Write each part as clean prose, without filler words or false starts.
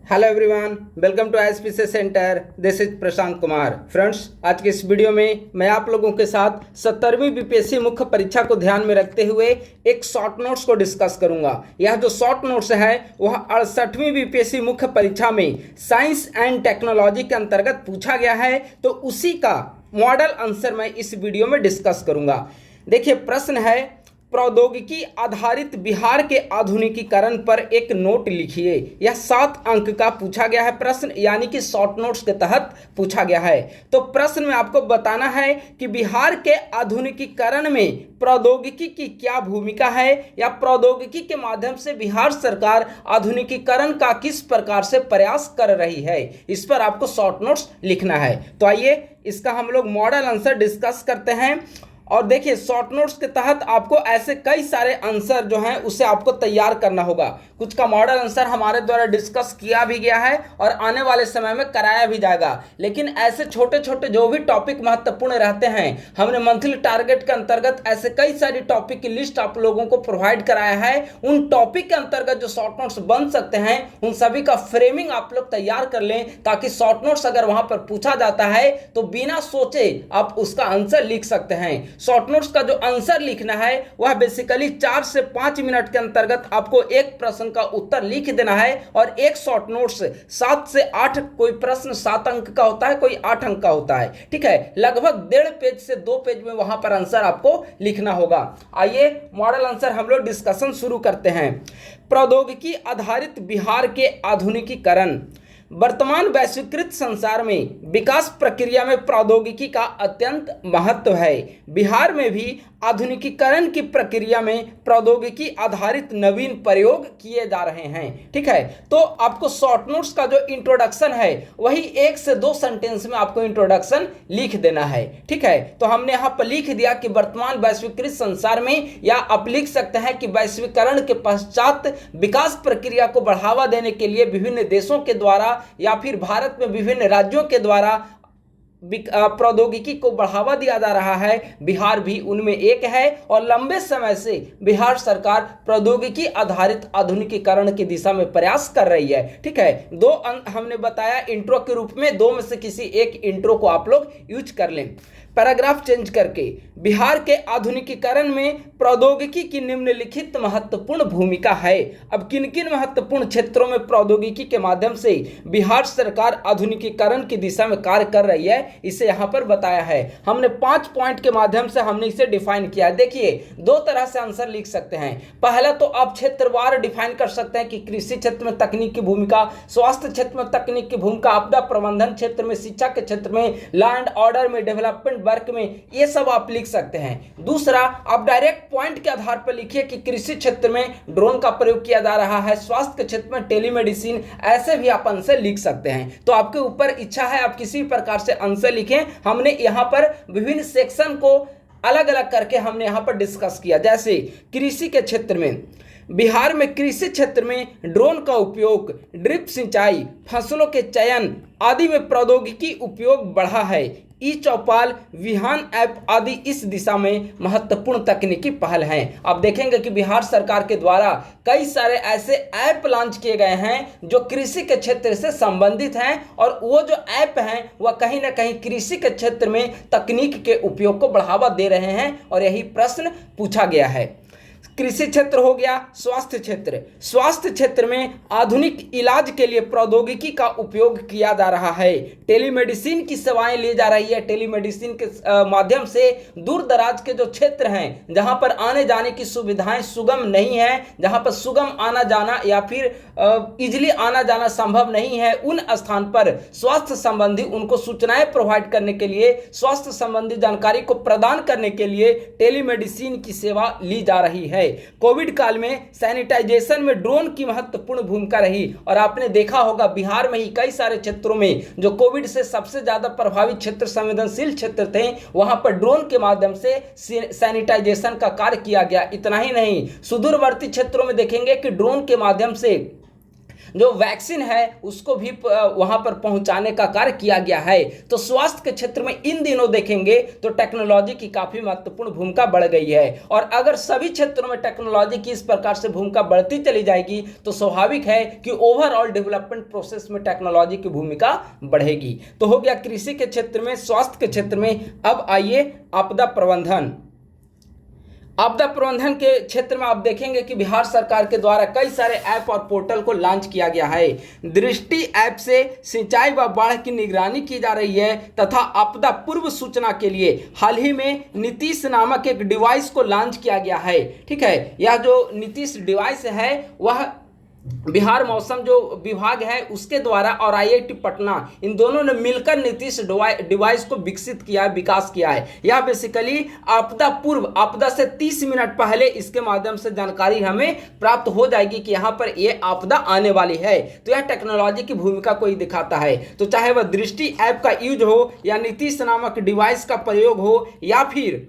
Hello everyone, welcome to SPC centre. This is Prashant Kumar. Friends, आज के इस वीडियो में मैं आप लोगों के साथ 70वीं बीपीएससी मुख्य परीक्षा को ध्यान में रखते हुए एक शॉर्ट नोट्स को डिस्कस करूंगा। यह जो शॉर्ट नोट्स है वह 68वीं बीपीएससी मुख्य परीक्षा में साइंस एंड टेक्नोलॉजी के अंतर्गत पूछा गया है, तो उसी का मॉडल आंसर मैं इस वीडियो में डिस्कस करूंगा। देखिए, प्रश्न है प्रौद्योगिकी आधारित बिहार के आधुनिकीकरण पर एक नोट लिखिए। यह 7 अंक का पूछा गया है प्रश्न, यानी कि शॉर्ट नोट्स के तहत पूछा गया है। तो प्रश्न में आपको बताना है कि बिहार के आधुनिकीकरण में प्रौद्योगिकी की क्या भूमिका है, या प्रौद्योगिकी के माध्यम से बिहार सरकार आधुनिकीकरण का किस प्रकार से प्रयास कर रही है। इस पर आपको शॉर्ट नोट्स लिखना है। तो आइए इसका हम लोग मॉडल आंसर डिस्कस करते हैं। और देखिए, शॉर्ट नोट्स के तहत आपको ऐसे कई सारे आंसर जो हैं उसे आपको तैयार करना होगा। कुछ का मॉडल आंसर हमारे द्वारा डिस्कस किया भी गया है और आने वाले समय में कराया भी जाएगा। लेकिन ऐसे छोटे छोटे जो भी टॉपिक महत्वपूर्ण रहते हैं, हमने मंथली टारगेट के अंतर्गत ऐसे कई सारी टॉपिक की लिस्ट आप लोगों को प्रोवाइड कराया है। उन टॉपिक के अंतर्गत जो शॉर्ट नोट्स बन सकते हैं, उन सभी का फ्रेमिंग आप लोग तैयार कर लें, ताकि शॉर्ट नोट्स अगर वहां पर पूछा जाता है तो बिना सोचे आप उसका आंसर लिख सकते हैं। शॉर्ट नोट्स का जो आंसर लिखना है वह बेसिकली 4 से 5 मिनट के अंतर्गत आपको एक प्रश्न का उत्तर लिख देना है। और एक शॉर्ट नोट्स 7 से 8, कोई प्रश्न 7 अंक का होता है, कोई 8 अंक का होता है। ठीक है, लगभग 1.5 पेज से 2 पेज में वहां पर आंसर आपको लिखना होगा। आइए मॉडल आंसर हम लोग डिस्कशन शुरू करते हैं। प्रौद्योगिकी आधारित बिहार के आधुनिकीकरण। वर्तमान वैश्वीकृत संसार में विकास प्रक्रिया में प्रौद्योगिकी का अत्यंत महत्व है। बिहार में भी आधुनिकीकरण की प्रक्रिया में प्रौद्योगिकी आधारित नवीन प्रयोग किए जा रहे हैं। ठीक है, तो आपको शॉर्ट नोट्स का जो इंट्रोडक्शन है वही 1 से 2 सेंटेंस में आपको इंट्रोडक्शन लिख देना है। ठीक है, तो हमने यहाँ पर लिख दिया कि वर्तमान वैश्वीकृत संसार में, या आप लिख सकते हैं कि वैश्वीकरण के पश्चात विकास प्रक्रिया को बढ़ावा देने के लिए विभिन्न देशों के द्वारा या फिर भारत में विभिन्न राज्यों के द्वारा प्रौद्योगिकी को बढ़ावा दिया जा रहा है। बिहार भी उनमें एक है, और लंबे समय से बिहार सरकार प्रौद्योगिकी आधारित आधुनिकीकरण की दिशा में प्रयास कर रही है। ठीक है, 2 अंक हमने बताया इंट्रो के रूप में, 2 में से किसी एक इंट्रो को आप लोग यूज कर लें। पैराग्राफ चेंज करके, बिहार के आधुनिकीकरण में प्रौद्योगिकी की निम्नलिखित महत्वपूर्ण भूमिका है। अब किन किन महत्वपूर्ण क्षेत्रों में प्रौद्योगिकी के माध्यम से बिहार सरकार आधुनिकीकरण की दिशा में कार्य कर रही है, इसे यहाँ पर बताया है। हमने 5 पॉइंट के माध्यम से हमने इसे डिफाइन किया। देखिए, 2 तरह से आंसर लिख सकते हैं। पहला तो आप क्षेत्रवार डिफाइन कर सकते हैं कि कृषि क्षेत्र में तकनीक की भूमिका, स्वास्थ्य क्षेत्र में तकनीक की भूमिका, आपदा प्रबंधन क्षेत्र में, शिक्षा के क्षेत्र में, लॉ एंड ऑर्डर में, डेवलपमेंट वर्क में, ये सब आप लिख सकते हैं। दूसरा, आप डायरेक्ट पॉइंट के आधार पर लिखिए कि कृषि क्षेत्र में ड्रोन का प्रयोग किया जा रहा है, स्वास्थ्य के क्षेत्र में टेलीमेडिसिन, ऐसे भी आप आंसर लिख सकते हैं। तो आपके ऊपर इच्छा है, आप किसी भी प्रकार से आंसर लिखें। हमने यहाँ पर विभिन्न सेक्शन को अलग अलग करके हमने यहाँ पर डिस्कस किया। जैसे कृषि के क्षेत्र में, बिहार में कृषि क्षेत्र में ड्रोन का उपयोग, ड्रिप सिंचाई, फसलों के चयन आदि में प्रौद्योगिकी उपयोग बढ़ा है। ई चौपाल, विहान ऐप आदि इस दिशा में महत्वपूर्ण तकनीकी पहल हैं। आप देखेंगे कि बिहार सरकार के द्वारा कई सारे ऐसे ऐप लॉन्च किए गए हैं जो कृषि के क्षेत्र से संबंधित हैं, और वो जो ऐप हैं वह कहीं ना कहीं कृषि के क्षेत्र में तकनीक के उपयोग को बढ़ावा दे रहे हैं, और यही प्रश्न पूछा गया है। कृषि क्षेत्र हो गया। स्वास्थ्य क्षेत्र, स्वास्थ्य क्षेत्र में आधुनिक इलाज के लिए प्रौद्योगिकी का उपयोग किया जा रहा है। टेलीमेडिसिन की सेवाएं ली जा रही है। टेलीमेडिसिन के माध्यम से दूर दराज के जो क्षेत्र हैं, जहां पर आने जाने की सुविधाएं सुगम नहीं है, जहां पर सुगम आना जाना या फिर इजिली आना जाना संभव नहीं है, उन स्थान पर स्वास्थ्य संबंधी उनको सूचनाएं प्रोवाइड करने के लिए, स्वास्थ्य संबंधी जानकारी को प्रदान करने के लिए टेलीमेडिसिन की सेवा ली जा रही है। कोविड काल में सैनिटाइजेशन में ड्रोन की महत्वपूर्ण भूमिका रही, और आपने देखा होगा बिहार में ही कई सारे क्षेत्रों में जो कोविड से सबसे ज्यादा प्रभावित क्षेत्र, संवेदनशील क्षेत्र थे, वहां पर ड्रोन के माध्यम से सैनिटाइजेशन का कार्य किया गया। इतना ही नहीं, सुदूरवर्ती क्षेत्रों में देखेंगे कि ड्रोन के माध्यम से जो वैक्सीन है उसको भी वहां पर पहुंचाने का कार्य किया गया है। तो स्वास्थ्य के क्षेत्र में इन दिनों देखेंगे तो टेक्नोलॉजी की काफी महत्वपूर्ण भूमिका बढ़ गई है, और अगर सभी क्षेत्रों में टेक्नोलॉजी की इस प्रकार से भूमिका बढ़ती चली जाएगी तो स्वाभाविक है कि ओवरऑल डेवलपमेंट प्रोसेस में टेक्नोलॉजी की भूमिका बढ़ेगी। तो हो गया कृषि के क्षेत्र में, स्वास्थ्य के क्षेत्र में। अब आइए आपदा प्रबंधन। आपदा प्रबंधन के क्षेत्र में आप देखेंगे कि बिहार सरकार के द्वारा कई सारे ऐप और पोर्टल को लॉन्च किया गया है। दृष्टि ऐप से सिंचाई व बाढ़ की निगरानी की जा रही है तथा आपदा पूर्व सूचना के लिए हाल ही में नीतीश नामक एक डिवाइस को लॉन्च किया गया है। ठीक है, यह जो नीतीश डिवाइस है वह बिहार मौसम जो विभाग है उसके द्वारा और IIT पटना इन दोनों ने मिलकर नीतीश डिवाइस को विकसित किया है, विकास किया है। यह बेसिकली आपदा पूर्व, आपदा से 30 मिनट पहले इसके माध्यम से जानकारी हमें प्राप्त हो जाएगी कि यहाँ पर ये आपदा आने वाली है। तो यह टेक्नोलॉजी की भूमिका को ही दिखाता है। तो चाहे वह दृष्टि ऐप का यूज हो या नीतीश नामक डिवाइस का प्रयोग हो या फिर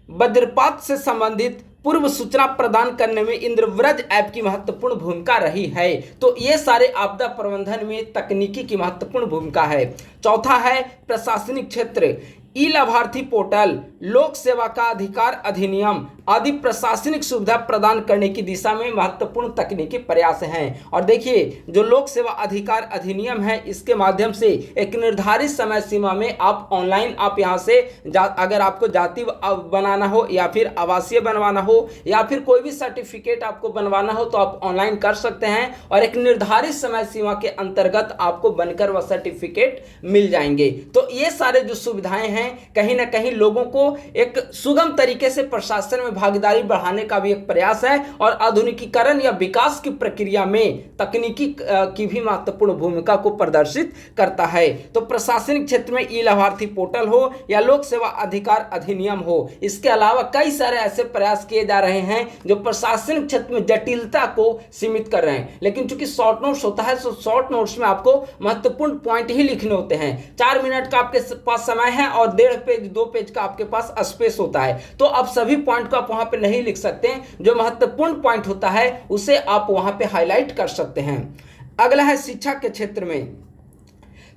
वज्रपात से संबंधित पूर्व सूचना प्रदान करने में इंद्रव्रज ऐप की महत्वपूर्ण भूमिका रही है। तो ये सारे आपदा प्रबंधन में तकनीकी की महत्वपूर्ण भूमिका है। चौथा है प्रशासनिक क्षेत्र। ई लाभार्थी पोर्टल, लोक सेवा का अधिकार अधिनियम आदि प्रशासनिक सुविधा प्रदान करने की दिशा में महत्वपूर्ण तकनीकी प्रयास हैं। और देखिए जो लोक सेवा अधिकार अधिनियम है इसके माध्यम से एक निर्धारित समय सीमा में आप ऑनलाइन आप यहाँ से अगर आपको जाति बनाना हो या फिर आवासीय बनवाना हो या फिर कोई भी सर्टिफिकेट आपको बनवाना हो तो आप ऑनलाइन कर सकते हैं, और एक निर्धारित समय सीमा के अंतर्गत आपको बनकर वह सर्टिफिकेट मिल जाएंगे। तो ये सारे जो सुविधाएं हैं कहीं ना कहीं लोगों को एक सुगम तरीके से प्रशासन में भागीदारी बढ़ाने का भी एक प्रयास है, और आधुनिकीकरण या विकास की प्रक्रिया में तकनीकी की भी महत्वपूर्ण भूमिका को प्रदर्शित करता है। तो प्रशासनिक क्षेत्र में ई लाभार्थी पोर्टल हो या लोक सेवा अधिकार अधिनियम हो, इसके अलावा कई सारे ऐसे प्रयास किए जा रहे हैं जो प्रशासनिक क्षेत्र में जटिलता को सीमित कर रहे हैं। लेकिन चूंकि शॉर्ट नोट्स होता है तो शॉर्ट नोट्स में आपको महत्वपूर्ण पॉइंट ही लिखने होते हैं। 4 मिनट का आपके पास समय है और 1.5 पेज 2 पेज का आपके पास स्पेस होता है, तो आप सभी पॉइंट को आप वहां पे नहीं लिख सकते। जो महत्वपूर्ण पॉइंट होता है उसे आप वहां पे हाईलाइट कर सकते हैं। अगला है शिक्षा के क्षेत्र में।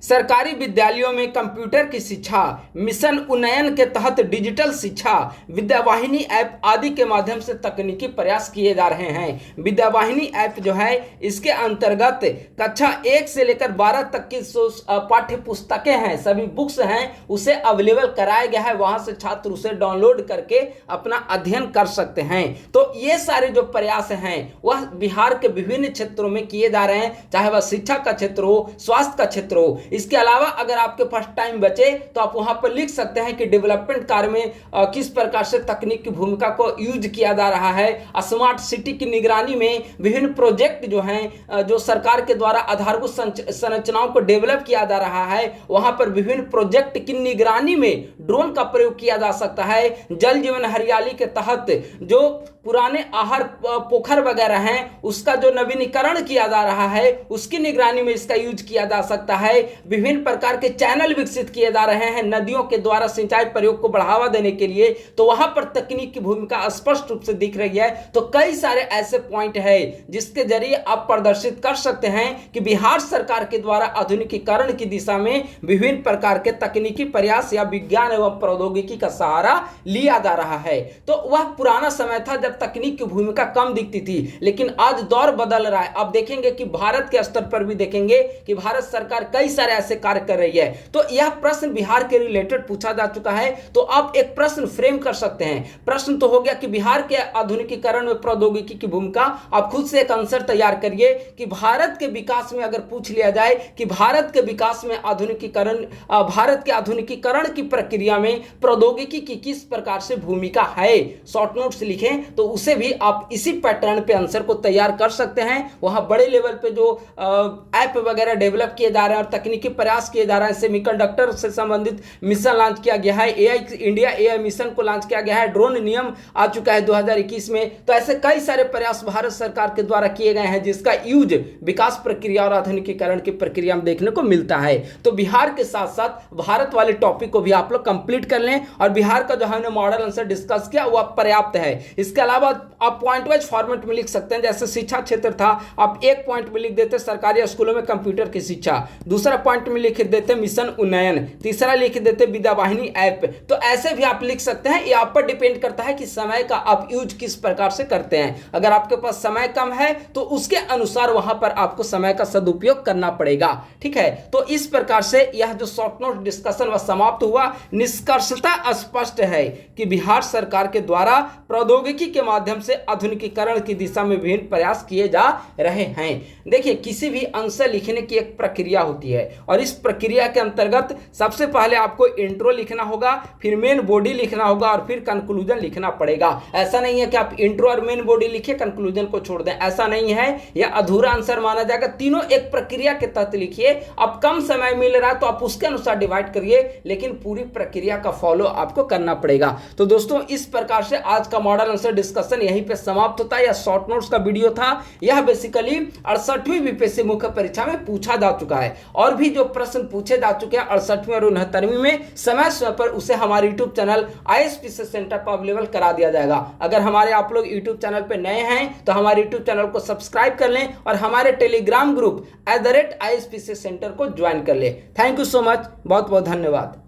सरकारी विद्यालयों में कंप्यूटर की शिक्षा, मिशन उन्नयन के तहत डिजिटल शिक्षा, विद्यावाहिनी ऐप आदि के माध्यम से तकनीकी प्रयास किए जा रहे हैं। विद्यावाहिनी ऐप जो है इसके अंतर्गत कक्षा 1 से लेकर 12 तक की पाठ्य पुस्तकें हैं, सभी बुक्स हैं, उसे अवेलेबल कराया गया है। वहां से छात्र उसे डाउनलोड करके अपना अध्ययन कर सकते हैं। तो ये सारे जो प्रयास हैं वह बिहार के विभिन्न क्षेत्रों में किए जा रहे हैं, चाहे वह शिक्षा का क्षेत्र हो, स्वास्थ्य का क्षेत्र हो। इसके अलावा अगर आपके पास टाइम बचे तो आप वहां पर लिख सकते हैं कि डेवलपमेंट कार्य में किस प्रकार से तकनीक की भूमिका को यूज किया जा रहा है। स्मार्ट सिटी की निगरानी में विभिन्न प्रोजेक्ट जो हैं, जो सरकार के द्वारा आधारभूत संरचनाओं को डेवलप किया जा रहा है, वहां पर विभिन्न प्रोजेक्ट की निगरानी में ड्रोन का प्रयोग किया जा सकता है। जल जीवन हरियाली के तहत जो पुराने आहार पोखर वगैरह हैं उसका जो नवीनीकरण किया जा रहा है उसकी निगरानी में इसका यूज किया जा सकता है। विभिन्न प्रकार के चैनल विकसित किए जा रहे हैं नदियों के द्वारा सिंचाई प्रयोग को बढ़ावा देने के लिए, तो वहां पर तकनीक की भूमिका स्पष्ट रूप से दिख रही है। तो कई सारे ऐसे पॉइंट है जिसके जरिए आप प्रदर्शित कर सकते हैं कि बिहार सरकार के द्वारा आधुनिकीकरण की दिशा में विभिन्न प्रकार के तकनीकी प्रयास या विज्ञान एवं प्रौद्योगिकी का सहारा लिया जा रहा है। तो वह पुराना समय था जब तकनीक की भूमिका कम दिखती थी, लेकिन आज दौर बदल रहा है। आप देखेंगे कि भारत के स्तर पर भी देखेंगे कि भारत सरकार कई सारे ऐसे कार्य कर रही है। तो यह प्रश्न बिहार के रिलेटेड पूछा जा चुका है, तो आप एक प्रश्न फ्रेम कर सकते हैं। प्रश्न तो हो गया कि बिहार के आधुनिकीकरण में प्रौद्योगिकी की भूमिका, आप खुद से एक आंसर तैयार करिए कि भारत के विकास में अगर पूछ लिया जाए कि भारत के विकास में आधुनिकीकरण, भारत के आधुनिकीकरण की प्रक्रिया में प्रौद्योगिकी की किस प्रकार से भूमिका है, शॉर्ट नोट्स लिखें तो उसे भी आप इसी पैटर्न पे आंसर को तैयार कर सकते हैं। वहां बड़े लेवल पे जो ऐप वगैरह डेवलप किए जा रहे हैं और तकनीकी प्रौद्योगिकी प्रयास किए जा रहे हैं। सेमीकंडक्टर से संबंधित मिशन लॉन्च किया गया है, इंडिया एआई मिशन को लॉन्च किया गया है, ड्रोन नियम आ चुका है 2021 में। तो ऐसे कई सारे प्रयास भारत सरकार के द्वारा किए गए हैं जिसका यूज विकास प्रक्रिया और आधुनिकीकरण की प्रक्रिया में देखने को मिलता है। तो बिहार के साथ साथ भारत वाले टॉपिक को भी आप लोग कंप्लीट कर लें, और बिहार का जो हमने मॉडल आंसर डिस्कस किया वो पर्याप्त है। इसके अलावा आप पॉइंट वाइज फॉर्मेट में लिख सकते हैं, जैसे शिक्षा क्षेत्र था, आप एक पॉइंट में लिख देते सरकारी स्कूलों में कंप्यूटर की शिक्षा, दूसरा पॉइंट में लिख देते मिशन उन्नयन, तीसरा लिख देते विद्यावाहिनी ऐप। तो ऐसे भी आप लिख सकते हैं, ये आप पर डिपेंड करता है कि समय का आप यूज किस प्रकार से करते हैं। अगर आपके पास समय कम है तो उसके अनुसार वहां पर आपको समय का सदुपयोग करना पड़ेगा, ठीक है। तो इस प्रकार से यह जो शॉर्ट नोट डिस्कशन वह समाप्त हुआ। निष्कर्षता स्पष्ट है कि बिहार सरकार के द्वारा प्रौद्योगिकी के माध्यम से आधुनिकीकरण की दिशा में विभिन्न प्रयास किए जा रहे हैं। देखिए, किसी भी आंसर लिखने की एक प्रक्रिया होती है, और इस प्रक्रिया के अंतर्गत सबसे पहले आपको इंट्रो लिखना होगा, फिर मेन बॉडी लिखना होगा, और फिर कंक्लूजन लिखना पड़ेगा। ऐसा नहीं है कि आप इंट्रो और मेन बॉडी लिखिए कंक्लूजन को छोड़ दें, ऐसा नहीं है, यह अधूरा आंसर माना जाएगा। तीनों एक प्रक्रिया के तहत लिखिए। अब कम समय मिल रहा है तो आप उसके अनुसार डिवाइड करिए, लेकिन पूरी प्रक्रिया का फॉलो आपको करना पड़ेगा। तो दोस्तों, इस प्रकार से आज का मॉडल आंसर डिस्कशन यहीं पे समाप्त होता है। यह शॉर्ट नोट्स का वीडियो था। यह बेसिकली 68वीं बीपीएससी मुख्य परीक्षा में पूछा जा चुका है, और भी जो प्रश्न पूछे जा चुके हैं 68वीं और 69वीं में, समय समय पर उसे हमारे यूट्यूब चैनल आईएसपीसी सेंटर पर अवेलेबल करा दिया जाएगा। अगर हमारे आप लोग यूट्यूब चैनल पर नए हैं तो हमारे यूट्यूब चैनल को सब्सक्राइब कर लें, और हमारे टेलीग्राम ग्रुप @ISPC सेंटर को ज्वाइन कर लें। थैंक यू सो मच, बहुत बहुत धन्यवाद।